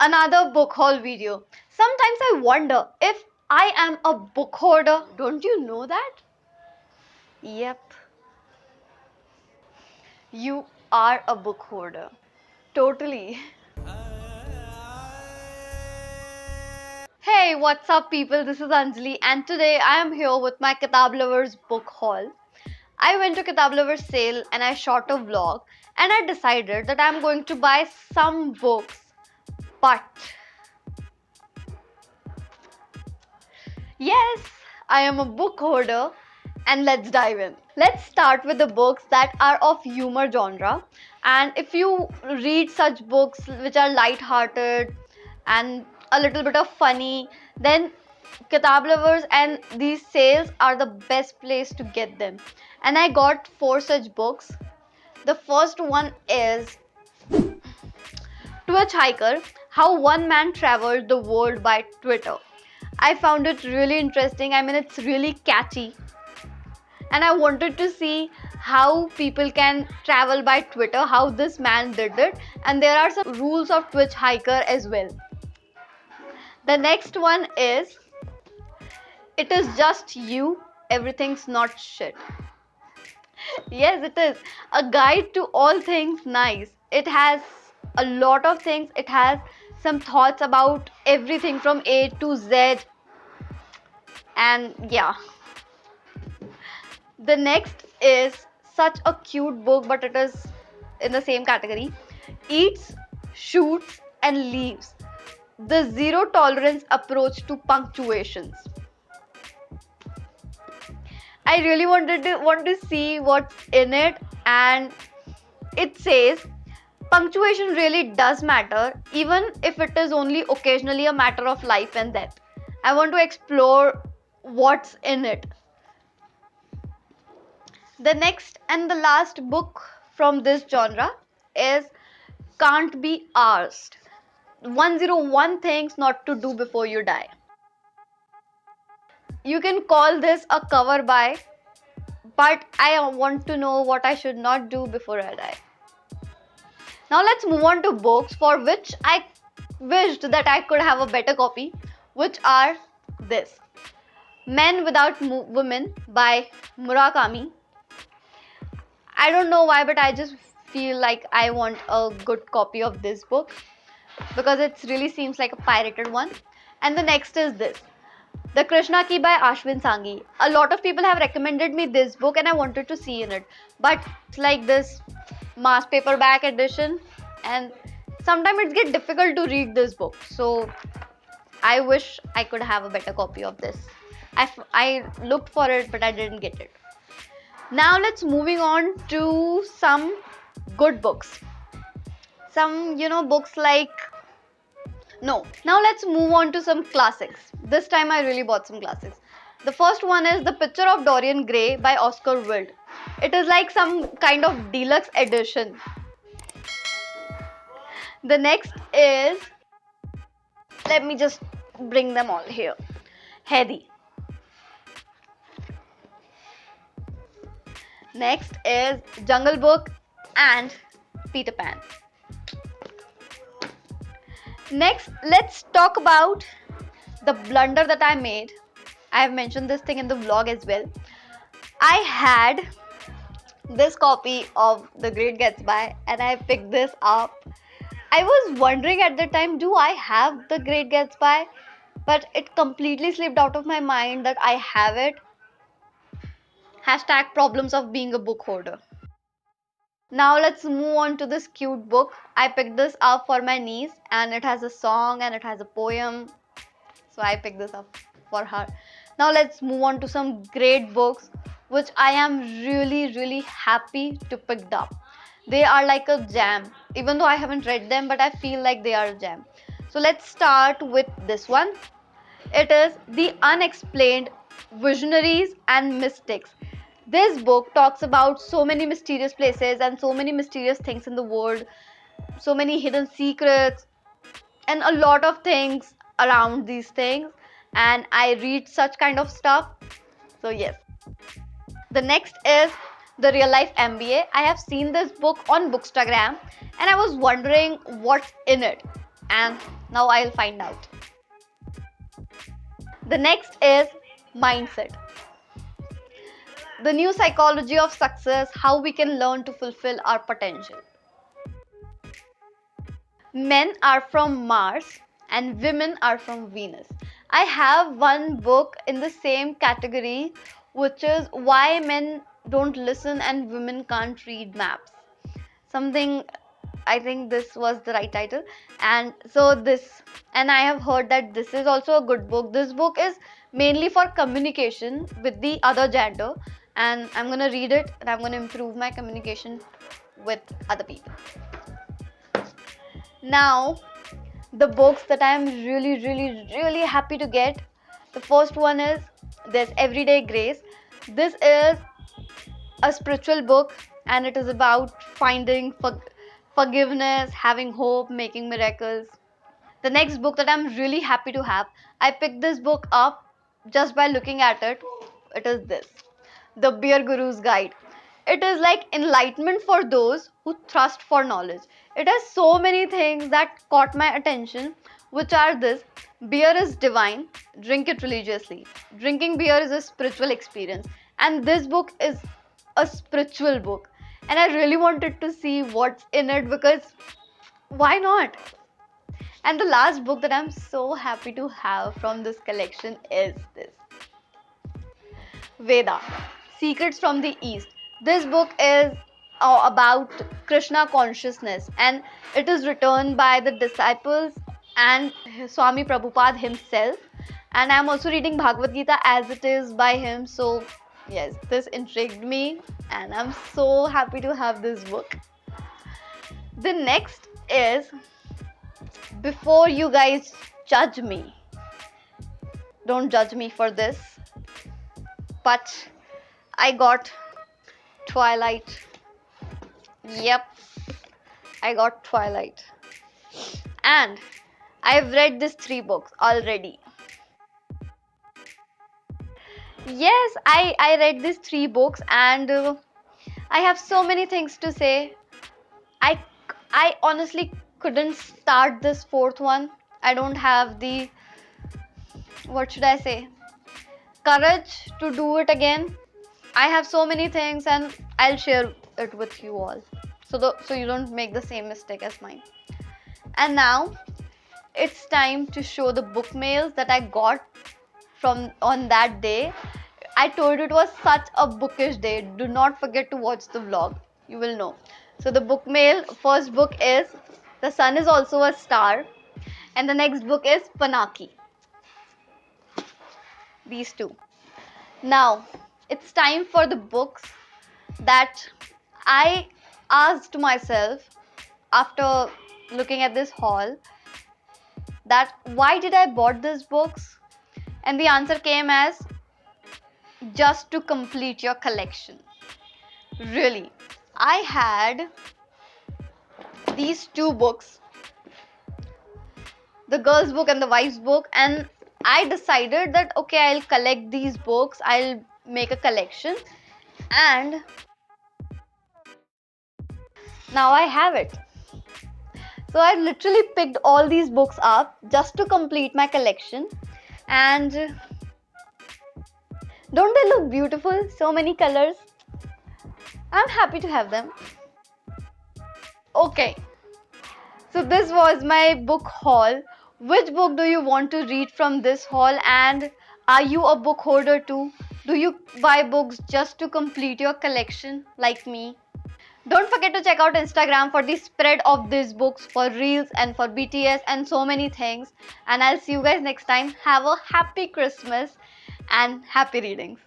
Another book haul video. Sometimes I wonder if I am a book hoarder. Don't you know that? Yep, you are a book hoarder. Totally. Hey, what's up, people? This is Anjali, and today I am here with my Kitab Lovers book haul. I went to Kitab Lovers sale and I shot a vlog, and I decided that I'm going to buy some books. But yes, I am a book hoarder, and let's dive in. Let's start with the books that are of humor genre. And if you read such books which are light-hearted and a little bit of funny, then Kitab Lovers and these sales are the best place to get them. And I got 4 such books. The first one is Twitch Hiker: How One Man Traveled the World by Twitter. I found it really interesting. I mean, it's really catchy. And I wanted to see how people can travel by Twitter, how this man did it. And there are some rules of Twitch Hiker as well. The next one is It Is Just You, Everything's Not Shit. Yes, it is a guide to all things nice. It has a lot of things. It has some thoughts about everything from A to Z. And yeah, the next is such a cute book, but it is in the same category. Eats, Shoots, and Leaves: The Zero Tolerance Approach to Punctuations. I really want to see what's in it, and it says punctuation really does matter, even if it is only occasionally a matter of life and death. I want to explore what's in it. The next and the last book from this genre is Can't Be Arsed: 101 Things Not to Do Before You Die. You can call this a cover by, but I want to know what I should not do before I die. Now let's move on to books for which I wished that I could have a better copy, which are this: Men Without Women by Murakami. I don't know why, but I just feel like I want a good copy of this book because it really seems like a pirated one. And the next is this: The Krishna Key by Ashwin Sanghi. A lot of people have recommended me this book and I wanted to see in it. But it's like this mass paperback edition, and sometimes it gets difficult to read this book. So I wish I could have a better copy of this. I looked for it but I didn't get it. Now let's moving on to some good books. Some, books like no. Now let's move on to some classics. This time I really bought some classics. The first one is The Picture of Dorian Gray by Oscar Wilde. It is like some kind of deluxe edition. The next is, let me just bring them all here. Hedy. Next is Jungle Book and Peter Pan. Next, let's talk about the blunder that I made. I have mentioned this thing in the vlog as well. I had this copy of The Great Gatsby and I picked this up. I was wondering at the time, do I have The Great Gatsby? But it completely slipped out of my mind that I have it. Hashtag problems of being a book hoarder. Now let's move on to this cute book. I picked this up for my niece and it has a song and it has a poem. So I picked this up for her. Now let's move on to some great books which I am really happy to pick up. They are like a jam. Even though I haven't read them, but I feel like they are a jam. So let's start with this one. It is The Unexplained: Visionaries and Mystics. This book talks about so many mysterious places and so many mysterious things in the world, so many hidden secrets, and a lot of things around these things. And I read such kind of stuff. So, yes. The next is The Real Life MBA. I have seen this book on Bookstagram and I was wondering what's in it. and now I'll find out. The next is mindset. The new psychology of success, how we can learn to fulfill our potential. Men are from Mars and women are from Venus. I have one book in the same category, which is Why Men Don't Listen and Women Can't Read Maps. Something, I think this was the right title. And so this, and I have heard that this is also a good book. This book is mainly for communication with the other gender, and I'm going to read it and I'm going to improve my communication with other people. Now, the books that I am really happy to get. The first one is this Everyday Grace. This is a spiritual book and it is about finding forgiveness, having hope, making miracles. The next book that I'm really happy to have, I picked this book up just by looking at it. It is this, The Beer Guru's Guide. It is like enlightenment for those who thirst for knowledge. It has so many things that caught my attention, which are this: beer is divine, drink it religiously. Drinking beer is a spiritual experience. And this book is a spiritual book. And I really wanted to see what's in it because why not? And the last book that I'm so happy to have from this collection is this, Veda, Secrets from the East. This book is about Krishna consciousness and it is written by the disciples and Swami Prabhupada himself. And I'm also reading Bhagavad Gita as it is by him. So, yes, this intrigued me and I'm so happy to have this book. The next is, before you guys judge me, don't judge me for this, but I got Twilight. Yep, I got Twilight. And I've read these 3 books already. Yes, I read these 3 books and I have so many things to say. I honestly couldn't start this 4th one. I don't have the, what should I say, courage to do it again. I have so many things and I'll share it with you all. So you don't make the same mistake as mine. And now it's time to show the book mails that I got from on that day. I told you it was such a bookish day. Do not forget to watch the vlog. You will know. So the book mail, first book is The Sun is Also a Star. And the next book is Panaki. These 2. Now, it's time for the books that I asked myself after looking at this haul, that why did I bought these books? And the answer came as just to complete your collection. Really, I had these 2 books, the girls book and the wives book, and I decided that okay, I'll collect these books, I'll make a collection, and now I have it. So I literally picked all these books up just to complete my collection. And don't they look beautiful? So many colors. I'm happy to have them. Okay, so this was my book haul. Which book do you want to read from this haul? And are you a book hoarder too? Do you buy books just to complete your collection like me? Don't forget to check out Instagram for the spread of these books, for reels and for BTS and so many things. And I'll see you guys next time. Have a happy Christmas and happy readings.